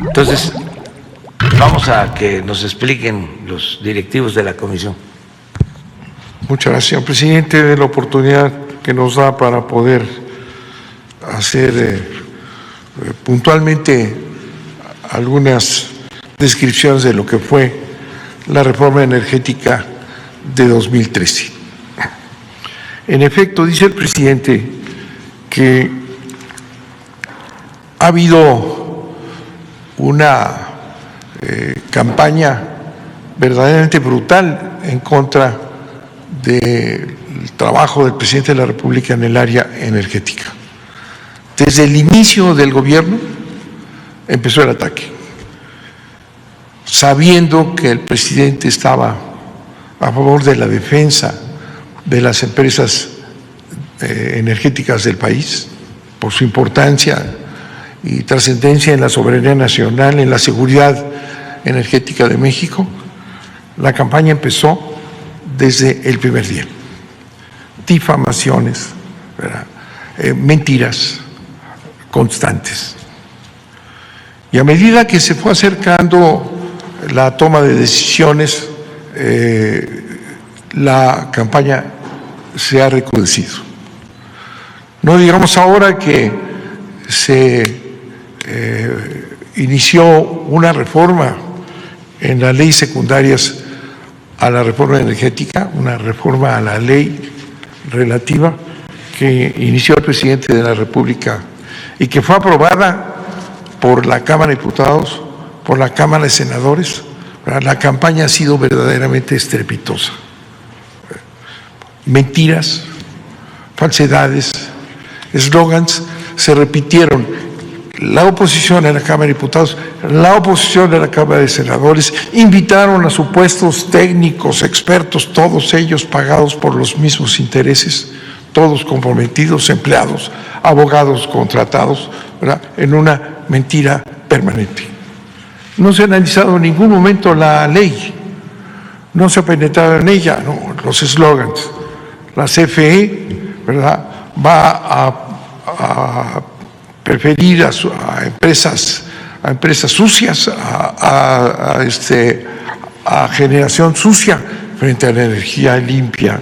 Entonces, vamos a que nos expliquen los directivos de la comisión. Muchas gracias, señor presidente, de la oportunidad que nos da para poder hacer puntualmente algunas descripciones de lo que fue la reforma energética de 2013. En efecto, dice el presidente que ha habido una campaña verdaderamente brutal en contra del trabajo del presidente de la República en el área energética. Desde el inicio del gobierno empezó el ataque, sabiendo que el presidente estaba a favor de la defensa de las empresas energéticas del país, por su importancia y trascendencia en la soberanía nacional, en la seguridad energética de México. La campaña empezó desde el primer día. Difamaciones, mentiras constantes. Y a medida que se fue acercando la toma de decisiones, la campaña se ha recrudecido. No digamos ahora que se inició una reforma en las leyes secundarias a la reforma energética, una reforma a la ley relativa que inició el presidente de la República y que fue aprobada por la Cámara de Diputados, por la Cámara de Senadores. La campaña ha sido verdaderamente estrepitosa. Mentiras, falsedades, eslogans se repitieron. La oposición en la Cámara de Diputados, la oposición en la Cámara de Senadores invitaron a supuestos técnicos, expertos, todos ellos pagados por los mismos intereses, todos comprometidos, empleados, abogados contratados, ¿verdad?, en una mentira permanente. No se ha analizado en ningún momento la ley, no se ha penetrado en ella, no, los eslogans. La CFE, ¿verdad?, va a preferir a empresas sucias, a generación sucia frente a la energía limpia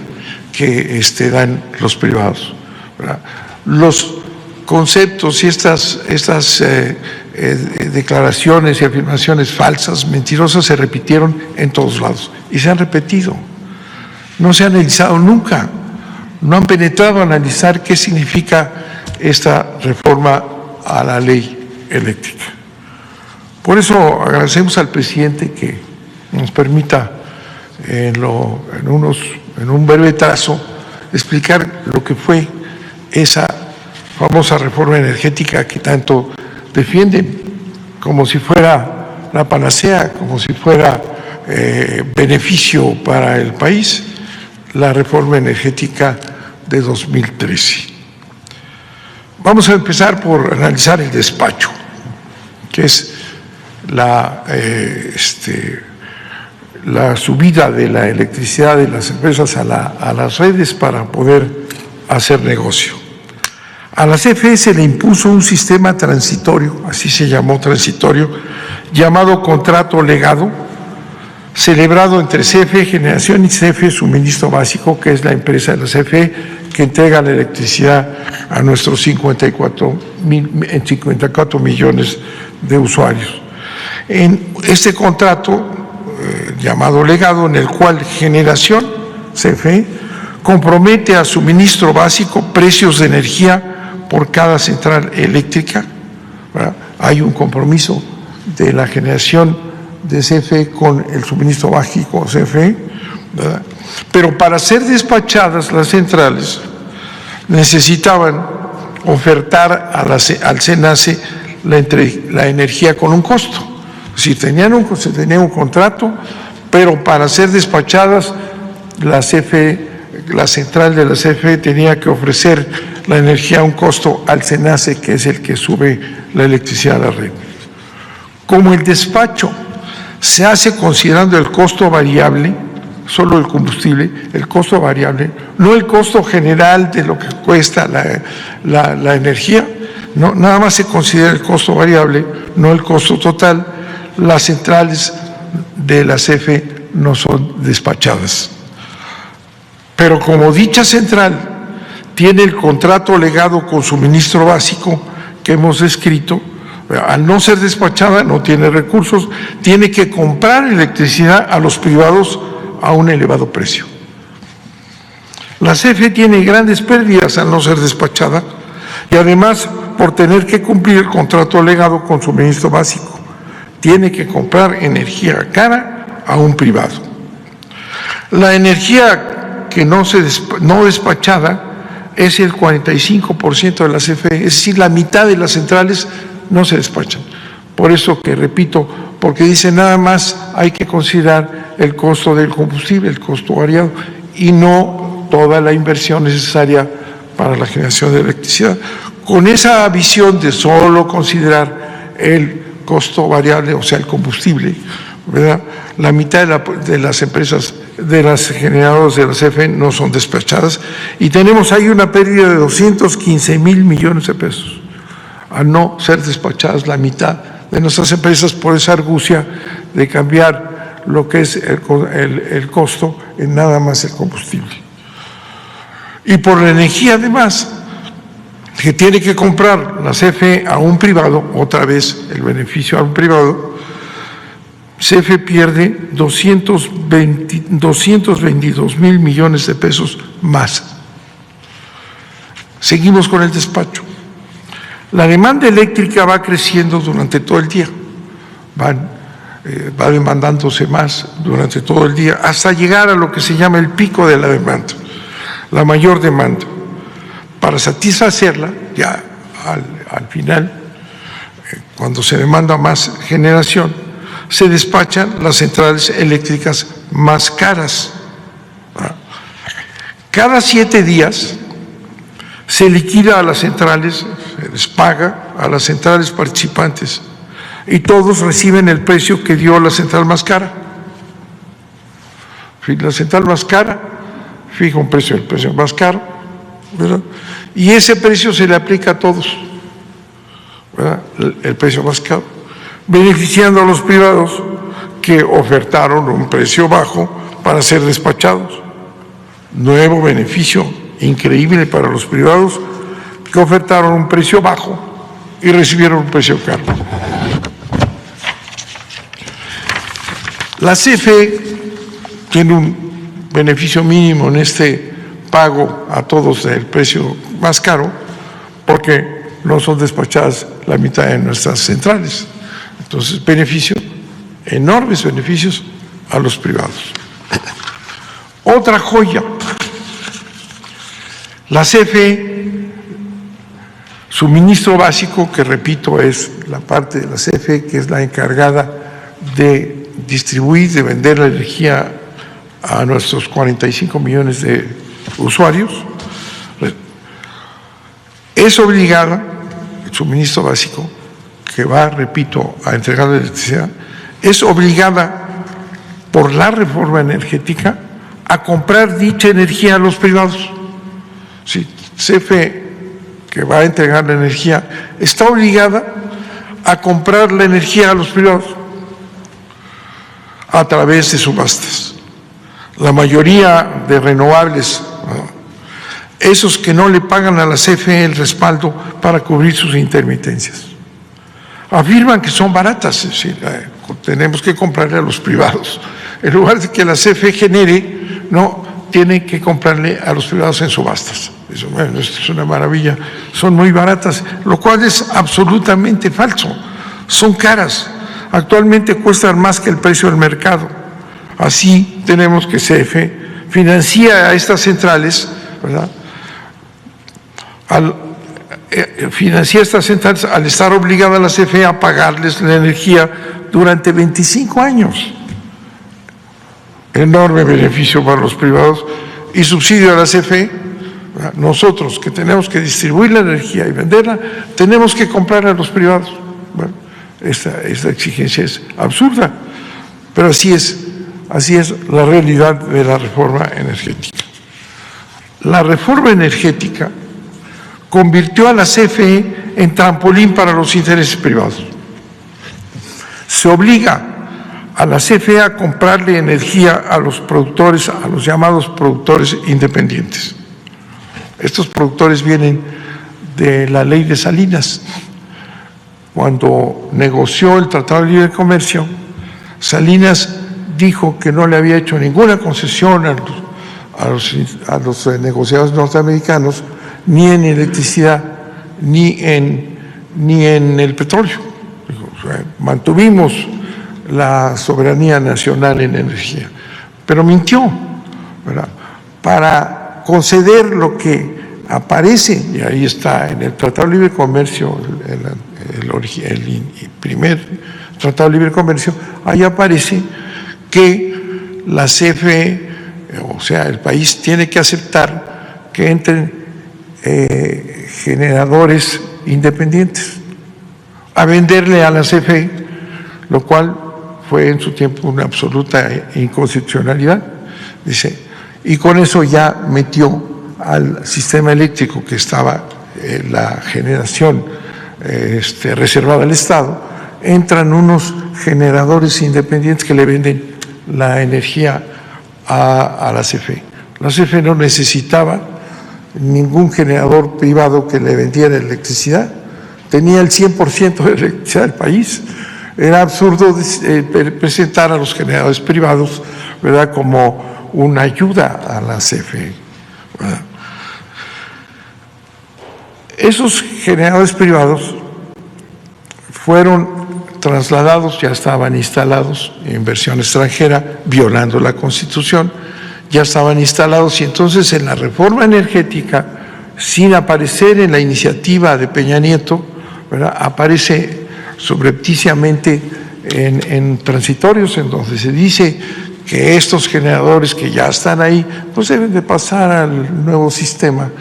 que dan los privados, ¿verdad? Los conceptos y estas declaraciones y afirmaciones falsas, mentirosas, se repitieron en todos lados y se han repetido. No se ha analizado nunca, no han penetrado a analizar qué significa esta reforma a la ley eléctrica. Por eso agradecemos al presidente que nos permita en un breve trazo explicar lo que fue esa famosa reforma energética que tanto defienden, como si fuera la panacea, como si fuera beneficio para el país, la reforma energética de 2013. Vamos a empezar por analizar el despacho, que es la subida de la electricidad de las empresas a las redes para poder hacer negocio. A la CFE se le impuso un sistema transitorio, así se llamó transitorio, llamado contrato legado, celebrado entre CFE Generación y CFE Suministro Básico, que es la empresa de la CFE que entrega la electricidad a nuestros 54 millones de usuarios. En este contrato llamado legado, en el cual Generación, CFE, compromete a Suministro Básico precios de energía por cada central eléctrica, ¿verdad? Hay un compromiso de la generación de CFE con el Suministro Básico CFE, ¿verdad? Pero para ser despachadas las centrales necesitaban ofertar al SENACE la energía con un costo. Si tenían se tenía un contrato, pero para ser despachadas la central de la CFE tenía que ofrecer la energía a un costo al SENACE, que es el que sube la electricidad a la red. Como el despacho se hace considerando el costo variable, solo el combustible, el costo variable, no el costo general de lo que cuesta la energía, no, nada más se considera el costo variable, no el costo total. Las centrales de la CFE no son despachadas. Pero como dicha central tiene el contrato legado con suministro básico que hemos descrito, al no ser despachada no tiene recursos, tiene que comprar electricidad a los privados a un elevado precio. La CFE tiene grandes pérdidas al no ser despachada y además por tener que cumplir el contrato legado con suministro básico. Tiene que comprar energía cara a un privado. La energía que no despachada es el 45% de la CFE, es decir, la mitad de las centrales no se despachan. Por eso que repito, porque dice nada más hay que considerar el costo del combustible, el costo variado, y no toda la inversión necesaria para la generación de electricidad. Con esa visión de solo considerar el costo variable, o sea, el combustible, ¿verdad? La mitad de las empresas, de las generadoras de la CFE no son despachadas y tenemos ahí una pérdida de 215,000 millones de pesos al no ser despachadas la mitad de nuestras empresas por esa argucia de cambiar lo que es el costo en nada más el combustible. Y por la energía además, que tiene que comprar la CFE a un privado, otra vez el beneficio a un privado, CFE pierde 222,000 millones de pesos más. Seguimos con el despacho. La demanda eléctrica va creciendo durante todo el día, va demandándose más durante todo el día, hasta llegar a lo que se llama el pico de la demanda, la mayor demanda. Para satisfacerla, ya al final, cuando se demanda más generación, se despachan las centrales eléctricas más caras. Cada 7 días se liquida a las centrales, se les paga a las centrales participantes y todos reciben el precio que dio la central más cara. La central más cara fija un precio, el precio más caro, ¿verdad? Y ese precio se le aplica a todos, ¿verdad? El precio más caro, beneficiando a los privados que ofertaron un precio bajo para ser despachados. Nuevo beneficio increíble para los privados que ofertaron un precio bajo y recibieron un precio caro. La CFE tiene un beneficio mínimo en este pago a todos del precio más caro porque no son despachadas la mitad de nuestras centrales. Entonces, enormes beneficios a los privados. Otra joya, la CFE, suministro básico, que repito es la parte de la CFE que es la encargada de distribuir, de vender la energía a nuestros 45 millones de usuarios, es obligada, el suministro básico, que va, repito, a entregar la electricidad, es obligada por la reforma energética a comprar dicha energía a los privados. Si CFE, que va a entregar la energía, está obligada a comprar la energía a los privados a través de subastas. La mayoría de renovables, esos que no le pagan a la CFE el respaldo para cubrir sus intermitencias, afirman que son baratas, es decir, tenemos que comprarle a los privados. En lugar de que la CFE genere, no, tiene que comprarle a los privados en subastas. Eso, bueno, esto es una maravilla, son muy baratas, lo cual es absolutamente falso, son caras, actualmente cuestan más que el precio del mercado. Así tenemos que CFE financia a estas centrales, ¿verdad? Financia estas centrales al estar obligada a la CFE a pagarles la energía durante 25 años. Enorme beneficio para los privados y subsidio a la CFE. Nosotros que tenemos que distribuir la energía y venderla, tenemos que comprar a los privados. Bueno, esta exigencia es absurda, pero así es la realidad de la reforma energética. La reforma energética convirtió a la CFE en trampolín para los intereses privados. Se obliga a la CFE a comprarle energía a los productores, a los llamados productores independientes. Estos productores vienen de la ley de Salinas. Cuando negoció el Tratado de Libre Comercio, Salinas dijo que no le había hecho ninguna concesión a los negociadores norteamericanos, ni en electricidad, ni en el petróleo. O sea, mantuvimos la soberanía nacional en energía, pero mintió, ¿verdad? Para conceder lo que aparece, y ahí está en el Tratado de Libre Comercio, el primer Tratado de Libre Comercio, ahí aparece que la CFE, o sea, el país tiene que aceptar que entren generadores independientes a venderle a la CFE, lo cual fue en su tiempo una absoluta inconstitucionalidad, dice, y con eso ya metió al sistema eléctrico que estaba la generación reservada al Estado, entran unos generadores independientes que le venden la energía a la CFE. La CFE no necesitaba ningún generador privado que le vendiera electricidad, tenía el 100% de electricidad del país. Era absurdo presentar a los generadores privados, ¿verdad?, como una ayuda a la CFE, ¿verdad? Esos generadores privados fueron trasladados, ya estaban instalados, inversión extranjera, violando la Constitución, ya estaban instalados, y entonces en la reforma energética, sin aparecer en la iniciativa de Peña Nieto, ¿verdad?, aparece subrepticiamente en transitorios, en donde se dice que estos generadores que ya están ahí, pues deben de pasar al nuevo sistema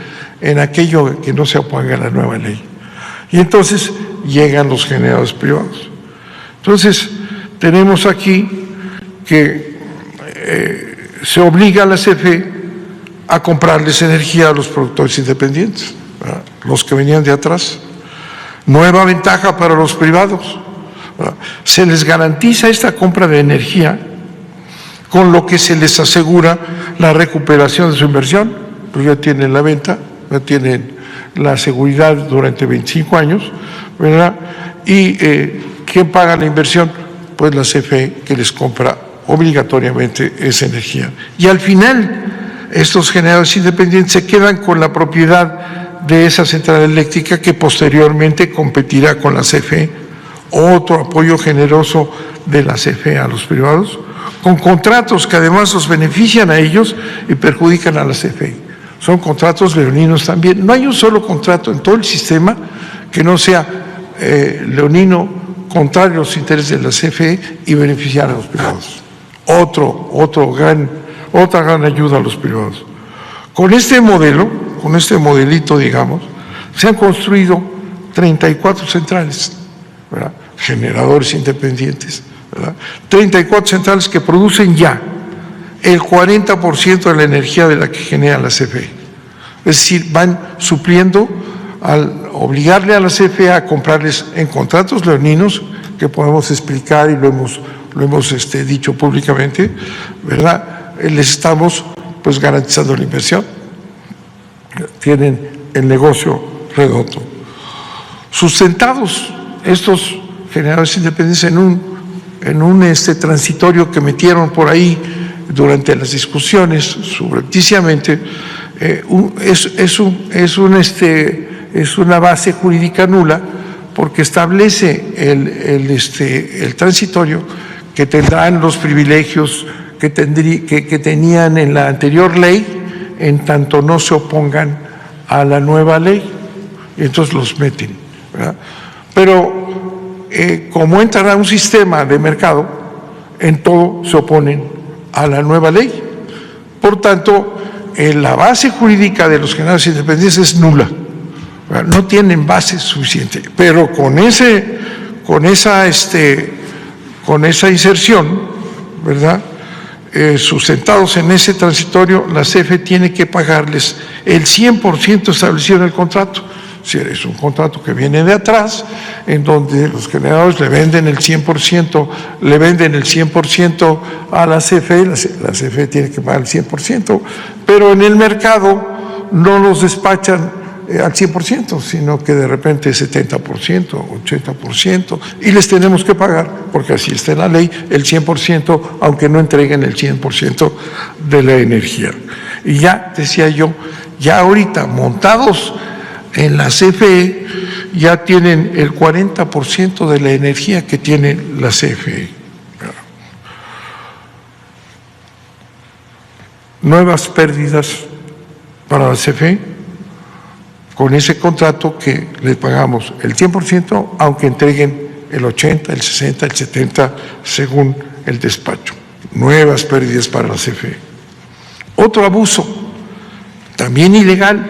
en aquello que no se oponga a la nueva ley. Y entonces llegan los generadores privados. Entonces, tenemos aquí que se obliga a la CFE a comprarles energía a los productores independientes, ¿verdad?, los que venían de atrás. Nueva ventaja para los privados, ¿verdad? Se les garantiza esta compra de energía, con lo que se les asegura la recuperación de su inversión, pues ya tienen la venta, ya tienen la seguridad durante 25 años, ¿verdad? Y ¿quién paga la inversión? Pues la CFE, que les compra obligatoriamente esa energía. Y al final, estos generadores independientes se quedan con la propiedad de esa central eléctrica, que posteriormente competirá con la CFE. Otro apoyo generoso de la CFE a los privados, con contratos que además los benefician a ellos y perjudican a la CFE. Son contratos leoninos también. No hay un solo contrato en todo el sistema que no sea leonino, contrario a los intereses de la CFE y beneficiar a los privados. Otra gran ayuda a los privados. Con este modelo, con este modelito, digamos, se han construido 34 centrales, ¿verdad?, generadores independientes, ¿verdad?, 34 centrales que producen ya el 40% de la energía de la que genera la CFE. Es decir, van supliendo al obligarle a la CFE a comprarles en contratos leoninos, que podemos explicar y lo hemos dicho públicamente, ¿verdad?, les estamos pues garantizando la inversión, tienen el negocio redondo. Sustentados estos generadores independientes en un transitorio que metieron por ahí durante las discusiones subrepticiamente, es una base jurídica nula, porque establece el transitorio que tendrán los privilegios que tenían en la anterior ley, en tanto no se opongan a la nueva ley, y entonces los meten, ¿verdad? Pero como entran a un sistema de mercado, en todo se oponen a la nueva ley. Por tanto, la base jurídica de los generadores independientes es nula, ¿verdad? No tienen base suficiente, pero con esa inserción, ¿verdad?, sustentados en ese transitorio, la CFE tiene que pagarles el 100% establecido en el contrato, Si es un contrato que viene de atrás, en donde los generadores le venden el 100% a la CFE, la CFE tiene que pagar el 100%, pero en el mercado no los despachan al 100%, sino que de repente 70%, 80%, y les tenemos que pagar, porque así está en la ley, el 100%, aunque no entreguen el 100% de la energía. Y ya, decía yo, ya ahorita montados en la CFE, ya tienen el 40% de la energía que tiene la CFE. Nuevas pérdidas para la CFE, con ese contrato que les pagamos el 100%, aunque entreguen el 80, el 60, el 70, según el despacho. Nuevas pérdidas para la CFE. Otro abuso, también ilegal,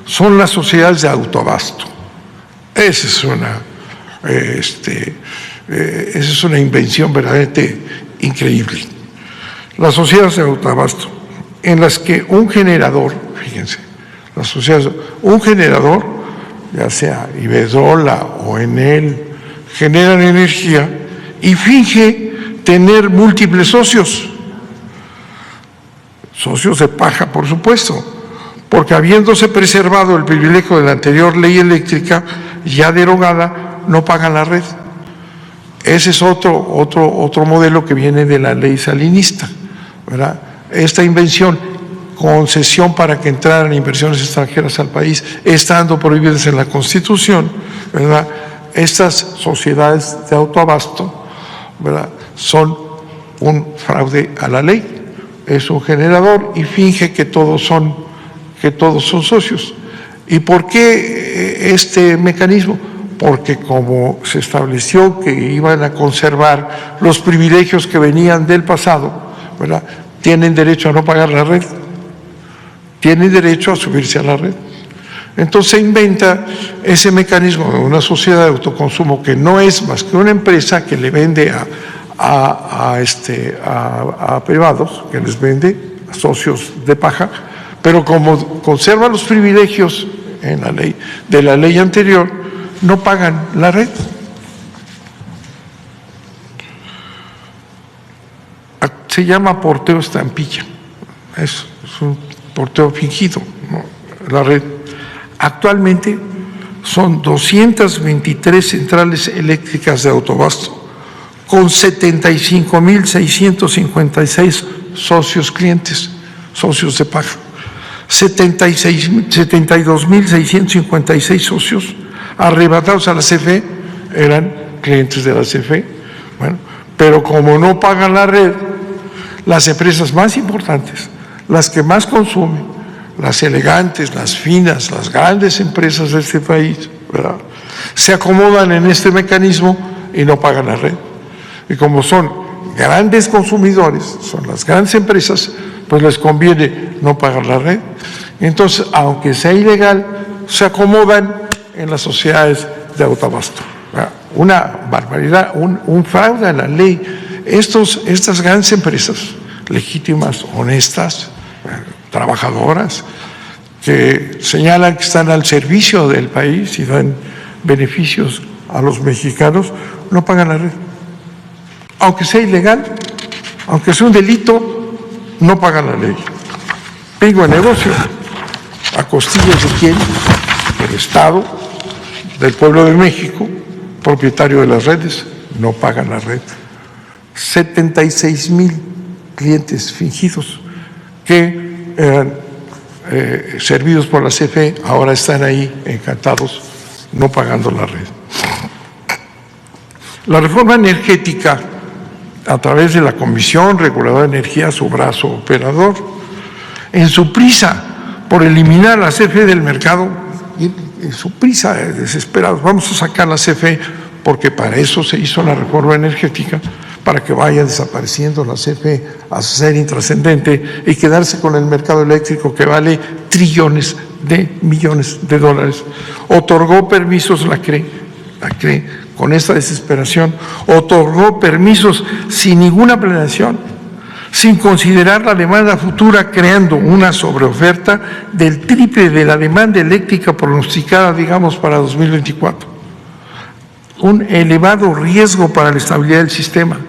son las sociedades de autoabasto. Esa es una invención verdaderamente increíble. Las sociedades de autoabasto, en las que un generador, fíjense, las sociedades, un generador, ya sea Iberdrola o Enel, generan energía y finge tener múltiples socios de paja, por supuesto, porque habiéndose preservado el privilegio de la anterior ley eléctrica, ya derogada, no pagan la red. Ese es otro modelo que viene de la ley salinista, ¿verdad? Esta invención, concesión para que entraran inversiones extranjeras al país, estando prohibidas en la Constitución, ¿verdad? Estas sociedades de autoabasto, ¿verdad?, son un fraude a la ley. Es un generador y finge que todos son socios. ¿Y por qué este mecanismo? Porque como se estableció que iban a conservar los privilegios que venían del pasado, ¿verdad?, tienen derecho a no pagar la red, tienen derecho a subirse a la red. Entonces se inventa ese mecanismo de una sociedad de autoconsumo que no es más que una empresa que le vende a privados, que les vende a socios de paja, pero como conserva los privilegios en la ley, de la ley anterior, no pagan la red. Se llama porteo estampilla, es un porteo fingido, ¿no?, la red. Actualmente son 223 centrales eléctricas de autoabasto, con 75.656 socios clientes, socios de paja. 72.656 socios arrebatados a la CFE eran clientes de la CFE. Bueno, pero como no pagan la red, las empresas más importantes, las que más consumen, las elegantes, las finas, las grandes empresas de este país, ¿verdad?, se acomodan en este mecanismo y no pagan la red. Y como son grandes consumidores, son las grandes empresas, pues les conviene no pagar la red. Entonces, aunque sea ilegal, se acomodan en las sociedades de autoabasto. Una barbaridad, un fraude a la ley. Estas grandes empresas, legítimas, honestas, trabajadoras, que señalan que están al servicio del país y dan beneficios a los mexicanos, no pagan la red. Aunque sea ilegal, aunque sea un delito, no pagan la ley. Pingo el negocio. ¿A costillas de quién? Del Estado, del pueblo de México, propietario de las redes, no pagan la red. 76,000 clientes fingidos que eran servidos por la CFE, ahora están ahí encantados, no pagando la red. La reforma energética, a través de la Comisión Reguladora de Energía, su brazo operador, en su prisa por eliminar la CFE del mercado, en su prisa, desesperados, vamos a sacar la CFE, porque para eso se hizo la reforma energética, para que vaya desapareciendo la CFE a ser intrascendente y quedarse con el mercado eléctrico que vale trillones de millones de dólares. Otorgó permisos, la CRE, con esta desesperación, otorgó permisos sin ninguna planeación, sin considerar la demanda futura, creando una sobreoferta del triple de la demanda eléctrica pronosticada, digamos, para 2024. Un elevado riesgo para la estabilidad del sistema.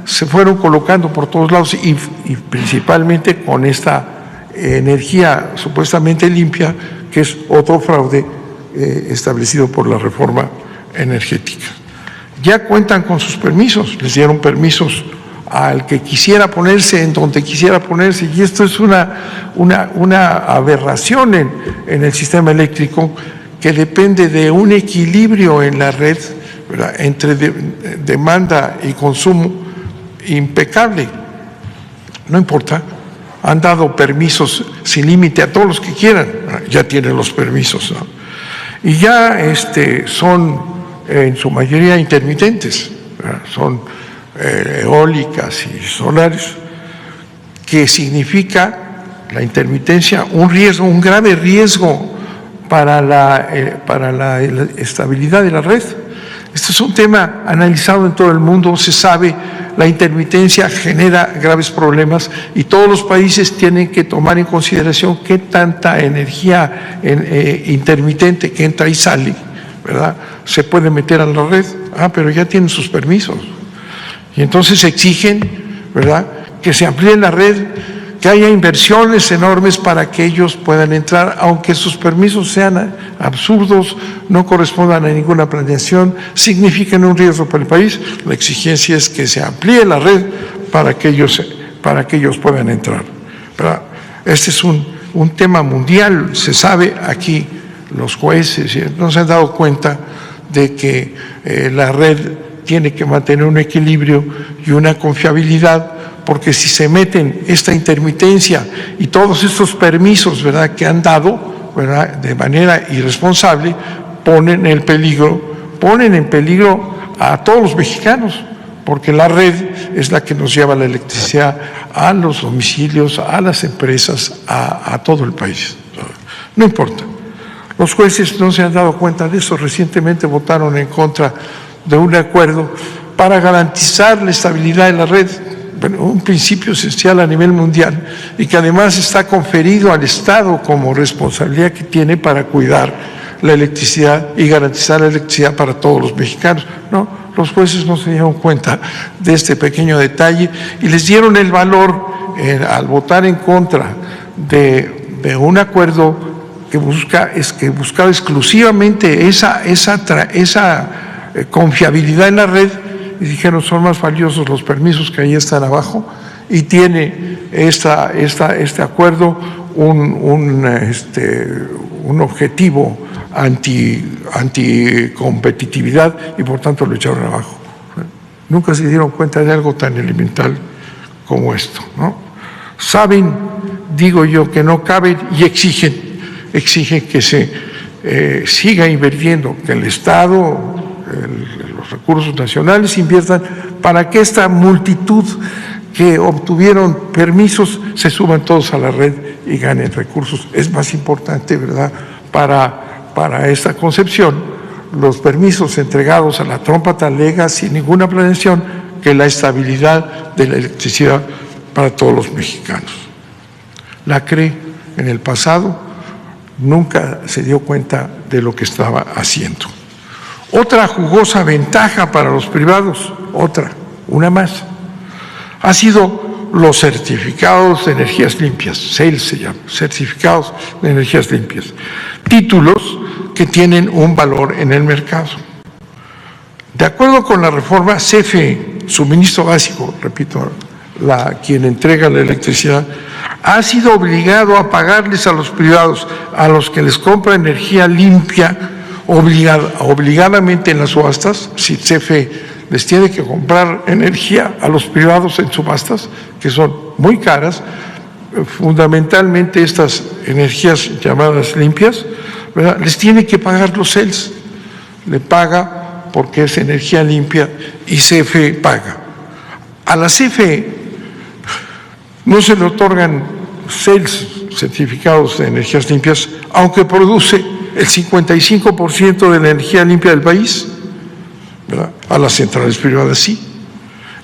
Se fueron colocando por todos lados y principalmente con esta energía supuestamente limpia, que es otro fraude establecido por la reforma energética. Ya cuentan con sus permisos, les dieron permisos al que quisiera ponerse en donde quisiera ponerse, y esto es una aberración en el sistema eléctrico, que depende de un equilibrio en la red, ¿verdad?, entre demanda y consumo impecable. No importa, han dado permisos sin límite a todos los que quieran, ya tienen los permisos, ¿no? Y ya son en su mayoría intermitentes, ¿verdad? Son eólicas y solares, que significa la intermitencia un riesgo, un grave riesgo para la estabilidad de la red. Este es un tema analizado en todo el mundo, se sabe, la intermitencia genera graves problemas y todos los países tienen que tomar en consideración qué tanta energía intermitente que entra y sale, ¿verdad?, se puede meter a la red. Pero ya tienen sus permisos. Y entonces exigen, ¿verdad?, que se amplíe la red, que haya inversiones enormes para que ellos puedan entrar, aunque sus permisos sean absurdos, no correspondan a ninguna planeación, significan un riesgo para el país. La exigencia es que se amplíe la red para que ellos puedan entrar, ¿verdad? Este es un tema mundial, se sabe. Aquí los jueces no se han dado cuenta de que la red tiene que mantener un equilibrio y una confiabilidad, porque si se meten esta intermitencia y todos estos permisos, ¿verdad?, que han dado, ¿verdad?, de manera irresponsable, ponen en peligro a todos los mexicanos, porque la red es la que nos lleva la electricidad a los domicilios, a las empresas, a todo el país. No importa. Los jueces no se han dado cuenta de eso. Recientemente votaron en contra de un acuerdo para garantizar la estabilidad de la red, un principio esencial a nivel mundial, y que además está conferido al Estado como responsabilidad que tiene para cuidar la electricidad y garantizar la electricidad para todos los mexicanos. No, los jueces no se dieron cuenta de este pequeño detalle y les dieron el valor al votar en contra de un acuerdo que buscaba exclusivamente esa confiabilidad en la red, y dijeron: son más valiosos los permisos que ahí están abajo, y tiene este acuerdo un objetivo anticompetitividad, y por tanto lo echaron abajo. Nunca se dieron cuenta de algo tan elemental como esto, ¿no? Saben, digo yo, que no caben y exigen que se siga invirtiendo, que el Estado, los recursos nacionales inviertan para que esta multitud que obtuvieron permisos se suban todos a la red y ganen recursos. Es más importante, ¿verdad?, para esta concepción, los permisos entregados a la trompa talega sin ninguna planeación, que la estabilidad de la electricidad para todos los mexicanos. La CRE en el pasado nunca se dio cuenta de lo que estaba haciendo. Otra jugosa ventaja para los privados, una más, ha sido los certificados de energías limpias, CEL se llama, certificados de energías limpias, títulos que tienen un valor en el mercado. De acuerdo con la reforma, CFE, suministro básico, repito, quien entrega la electricidad, ha sido obligado a pagarles a los privados, a los que les compra energía limpia, obligadamente en las subastas. Si CFE les tiene que comprar energía a los privados en subastas, que son muy caras, fundamentalmente estas energías llamadas limpias, ¿verdad?, les tiene que pagar los CELS. Le paga porque es energía limpia y CFE paga. A la CFE no se le otorgan CELS, certificados de energías limpias, aunque produce el 55% de la energía limpia del país, ¿verdad? A las centrales privadas sí.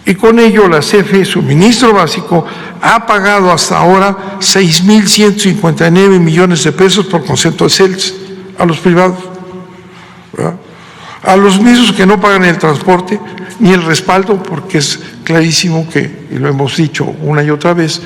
Y con ello la CFE, suministro básico, ha pagado hasta ahora 6.159 millones de pesos por concepto de CELS a los privados, ¿verdad? A los mismos que no pagan el transporte ni el respaldo, porque es clarísimo que, y lo hemos dicho una y otra vez,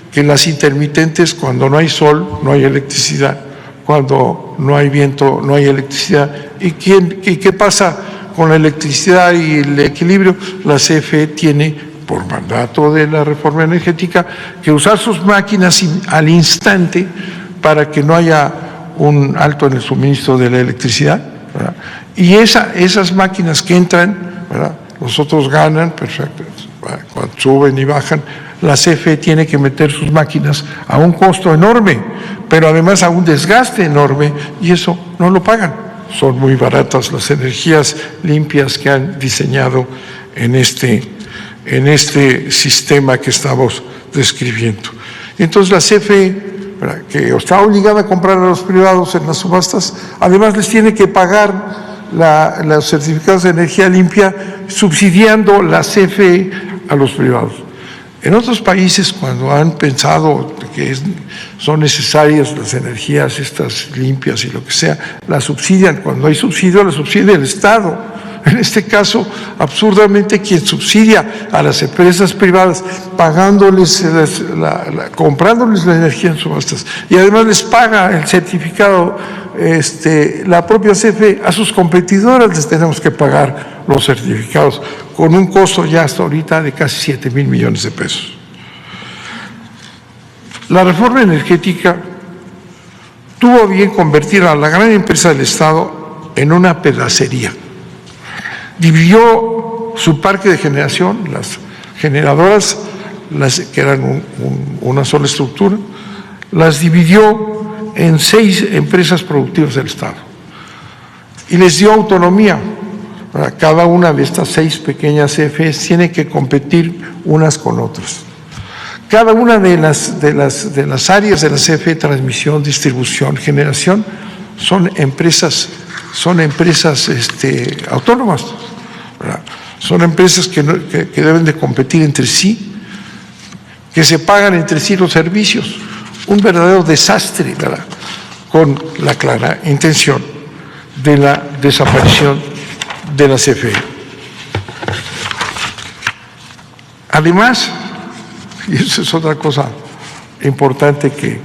que las intermitentes, cuando no hay sol, no hay electricidad, cuando no hay viento, no hay electricidad. ¿Y qué pasa con la electricidad y el equilibrio? La CFE tiene, por mandato de la reforma energética, que usar sus máquinas al instante para que no haya un alto en el suministro de la electricidad, ¿verdad? Y esas máquinas que entran, ¿verdad?, los otros ganan, perfecto, cuando suben y bajan, la CFE tiene que meter sus máquinas a un costo enorme, pero además a un desgaste enorme, y eso no lo pagan. Son muy baratas las energías limpias que han diseñado en este sistema que estamos describiendo. Entonces la CFE, ¿verdad?, que está obligada a comprar a los privados en las subastas, además les tiene que pagar los certificados de energía limpia, subsidiando la CFE a los privados. En otros países, cuando han pensado que son necesarias las energías estas limpias y lo que sea, las subsidian. Cuando hay subsidio, la subsidia el Estado. En este caso, absurdamente, quien subsidia a las empresas privadas, pagándoles, comprándoles la energía en subastas, y además les paga el certificado, la propia CFE, a sus competidoras les tenemos que pagar los certificados, con un costo ya hasta ahorita de casi 7,000 millones de pesos. La reforma energética tuvo bien convertir a la gran empresa del Estado en una pedacería. Dividió su parque de generación, las generadoras, que eran una sola estructura, las dividió en 6 empresas productivas del Estado y les dio autonomía. Cada una de estas 6 pequeñas CFEs tiene que competir unas con otras. Cada una de las áreas de la CFE, transmisión, distribución, generación, son empresas autónomas, ¿verdad? Son empresas que deben de competir entre sí, que se pagan entre sí los servicios. Un verdadero desastre, ¿verdad?, con la clara intención de la desaparición de la CFE. Además, y eso es otra cosa importante que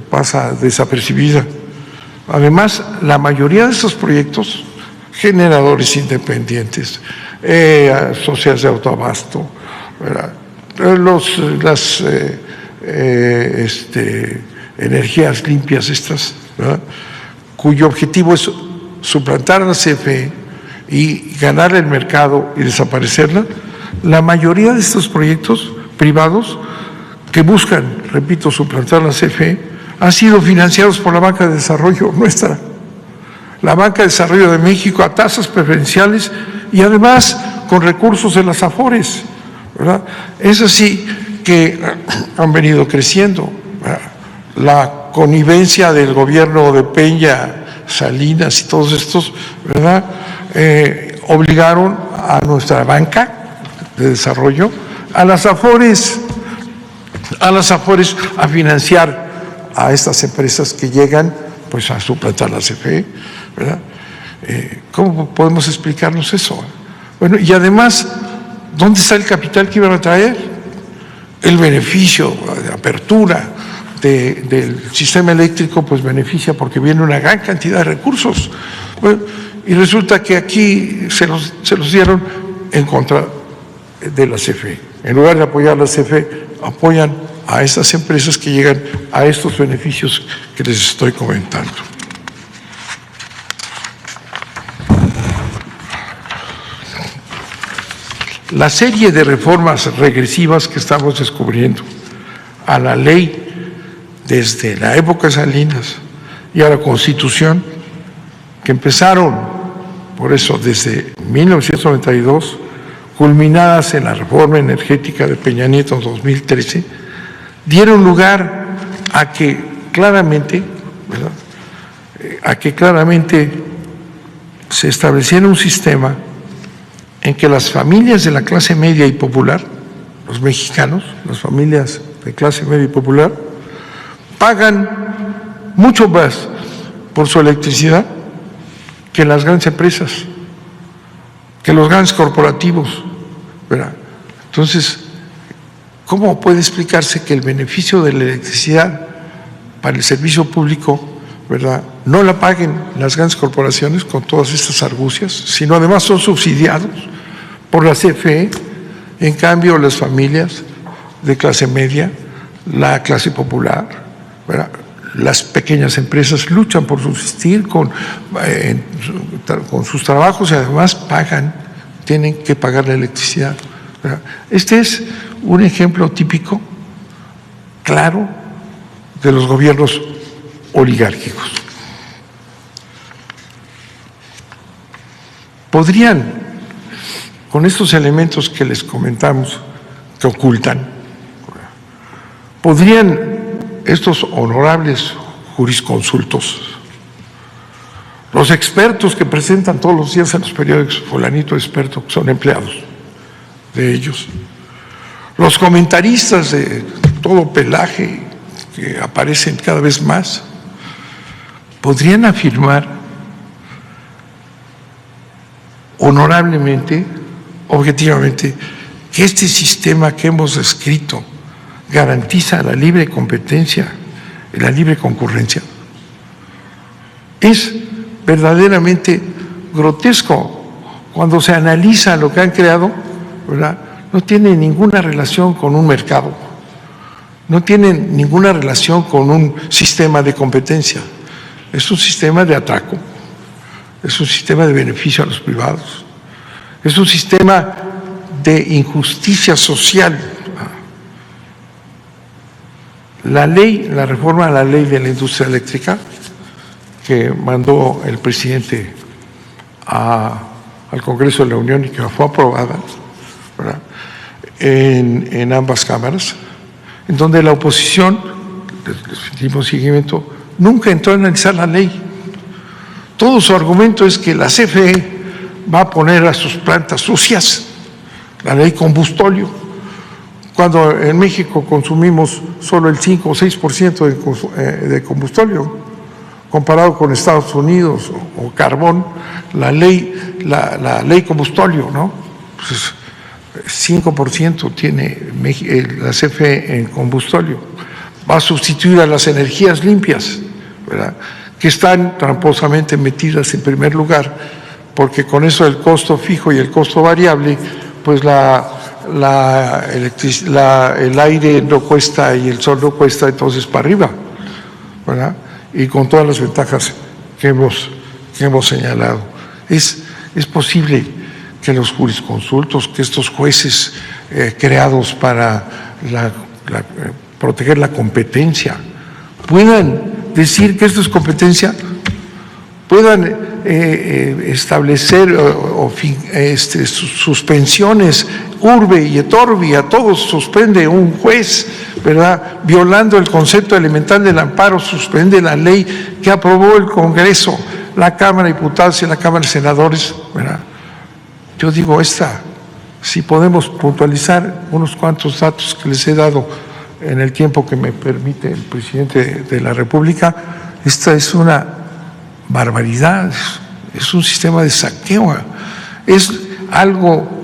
pasa desapercibida, además, la mayoría de estos proyectos, generadores independientes, sociedades de autoabasto, ¿verdad?, las energías limpias estas, ¿verdad?, cuyo objetivo es suplantar a la CFE y ganar el mercado y desaparecerla. La mayoría de estos proyectos privados que buscan, repito, suplantar la CFE, han sido financiados por la Banca de Desarrollo nuestra, la Banca de Desarrollo de México, a tasas preferenciales y además con recursos de las AFORES, ¿verdad? Es así que han venido creciendo, ¿verdad? La connivencia del gobierno de Peña, Salinas y todos estos, ¿verdad?, obligaron a nuestra banca de desarrollo, a las AFORES a financiar a estas empresas que llegan pues a suplantar la CFE, ¿verdad? ¿Cómo podemos explicarnos eso? Bueno, y además, ¿dónde está el capital que iban a traer? El beneficio de apertura del sistema eléctrico pues beneficia porque viene una gran cantidad de recursos. Bueno, y resulta que aquí se los dieron en contra de la CFE. En lugar de apoyar a la CFE, apoyan a estas empresas que llegan a estos beneficios que les estoy comentando. La serie de reformas regresivas que estamos descubriendo a la ley desde la época de Salinas y a la Constitución, que empezaron, por eso, desde 1992, culminadas en la reforma energética de Peña Nieto en 2013, dieron lugar a que claramente, ¿verdad?, se estableciera un sistema en que las familias de la clase media y popular, los mexicanos, las familias de clase media y popular, pagan mucho más por su electricidad que las grandes empresas, que los grandes corporativos, ¿verdad? Entonces, ¿cómo puede explicarse que el beneficio de la electricidad para el servicio público, ¿verdad?, no la paguen las grandes corporaciones con todas estas argucias, sino además son subsidiados por la CFE? En cambio, las familias de clase media, la clase popular, ¿verdad?, las pequeñas empresas luchan por subsistir con sus trabajos y además tienen que pagar la electricidad, ¿verdad? Este es un ejemplo típico, claro, de los gobiernos oligárquicos. Podrían, con estos elementos que les comentamos, que ocultan, podrían estos honorables jurisconsultos, los expertos que presentan todos los días en los periódicos, fulanito experto, que son empleados de ellos, los comentaristas de todo pelaje que aparecen cada vez más, podrían afirmar honorablemente, objetivamente, que este sistema que hemos descrito garantiza la libre competencia y la libre concurrencia. Es verdaderamente grotesco cuando se analiza lo que han creado, ¿verdad? No tiene ninguna relación con un mercado, no tiene ninguna relación con un sistema de competencia, es un sistema de atraco, es un sistema de beneficio a los privados, es un sistema de injusticia social. La reforma a la ley de la industria eléctrica que mandó el presidente al Congreso de la Unión y que fue aprobada, ¿verdad?, en ambas cámaras, en donde la oposición, les dimos seguimiento, nunca entró a analizar la ley. Todo su argumento es que la CFE va a poner a sus plantas sucias la ley combustóleo, cuando en México consumimos solo el 5 o 6% de combustóleo, comparado con Estados Unidos o carbón, la ley combustóleo, ¿no? Pues 5% tiene la CFE en combustóleo. Va a sustituir a las energías limpias, ¿verdad?, que están tramposamente metidas en primer lugar, porque con eso el costo fijo y el costo variable, pues el aire no cuesta y el sol no cuesta, entonces para arriba, ¿verdad?, y con todas las ventajas que hemos señalado. Es posible que los jurisconsultos, que estos jueces creados para proteger la competencia, puedan decir que esto es competencia, puedan establecer suspensiones urbe y et orbi, a todos suspende un juez, ¿verdad?, violando el concepto elemental del amparo, suspende la ley que aprobó el Congreso, la Cámara de Diputados y la Cámara de Senadores, ¿verdad? Yo digo, si podemos puntualizar unos cuantos datos que les he dado en el tiempo que me permite el presidente de la República, esta es una barbaridad, es un sistema de saqueo, es algo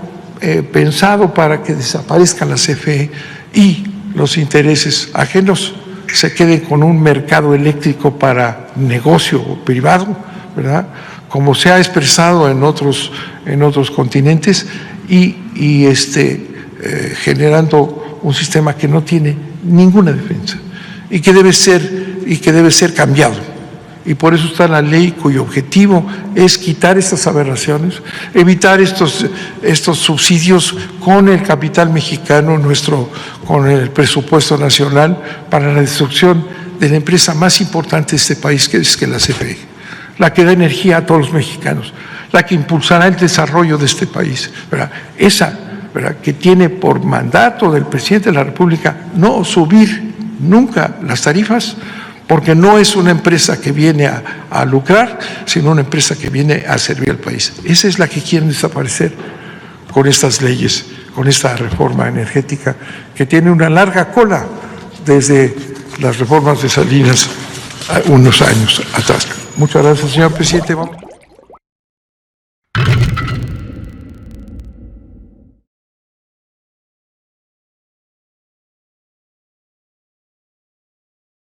pensado para que desaparezca la CFE y los intereses ajenos se queden con un mercado eléctrico para negocio privado, ¿verdad?, como se ha expresado en otros continentes, y generando un sistema que no tiene ninguna defensa y que debe ser cambiado. Y por eso está la ley, cuyo objetivo es quitar estas aberraciones, evitar estos subsidios con el capital mexicano, con el presupuesto nacional, para la destrucción de la empresa más importante de este país, que es la CFE, la que da energía a todos los mexicanos, la que impulsará el desarrollo de este país, ¿verdad? Esa, ¿verdad?, que tiene por mandato del presidente de la República no subir nunca las tarifas, porque no es una empresa que viene a lucrar, sino una empresa que viene a servir al país. Esa es la que quieren desaparecer con estas leyes, con esta reforma energética que tiene una larga cola desde las reformas de Salinas unos años atrás. Muchas gracias, señor presidente. Vamos.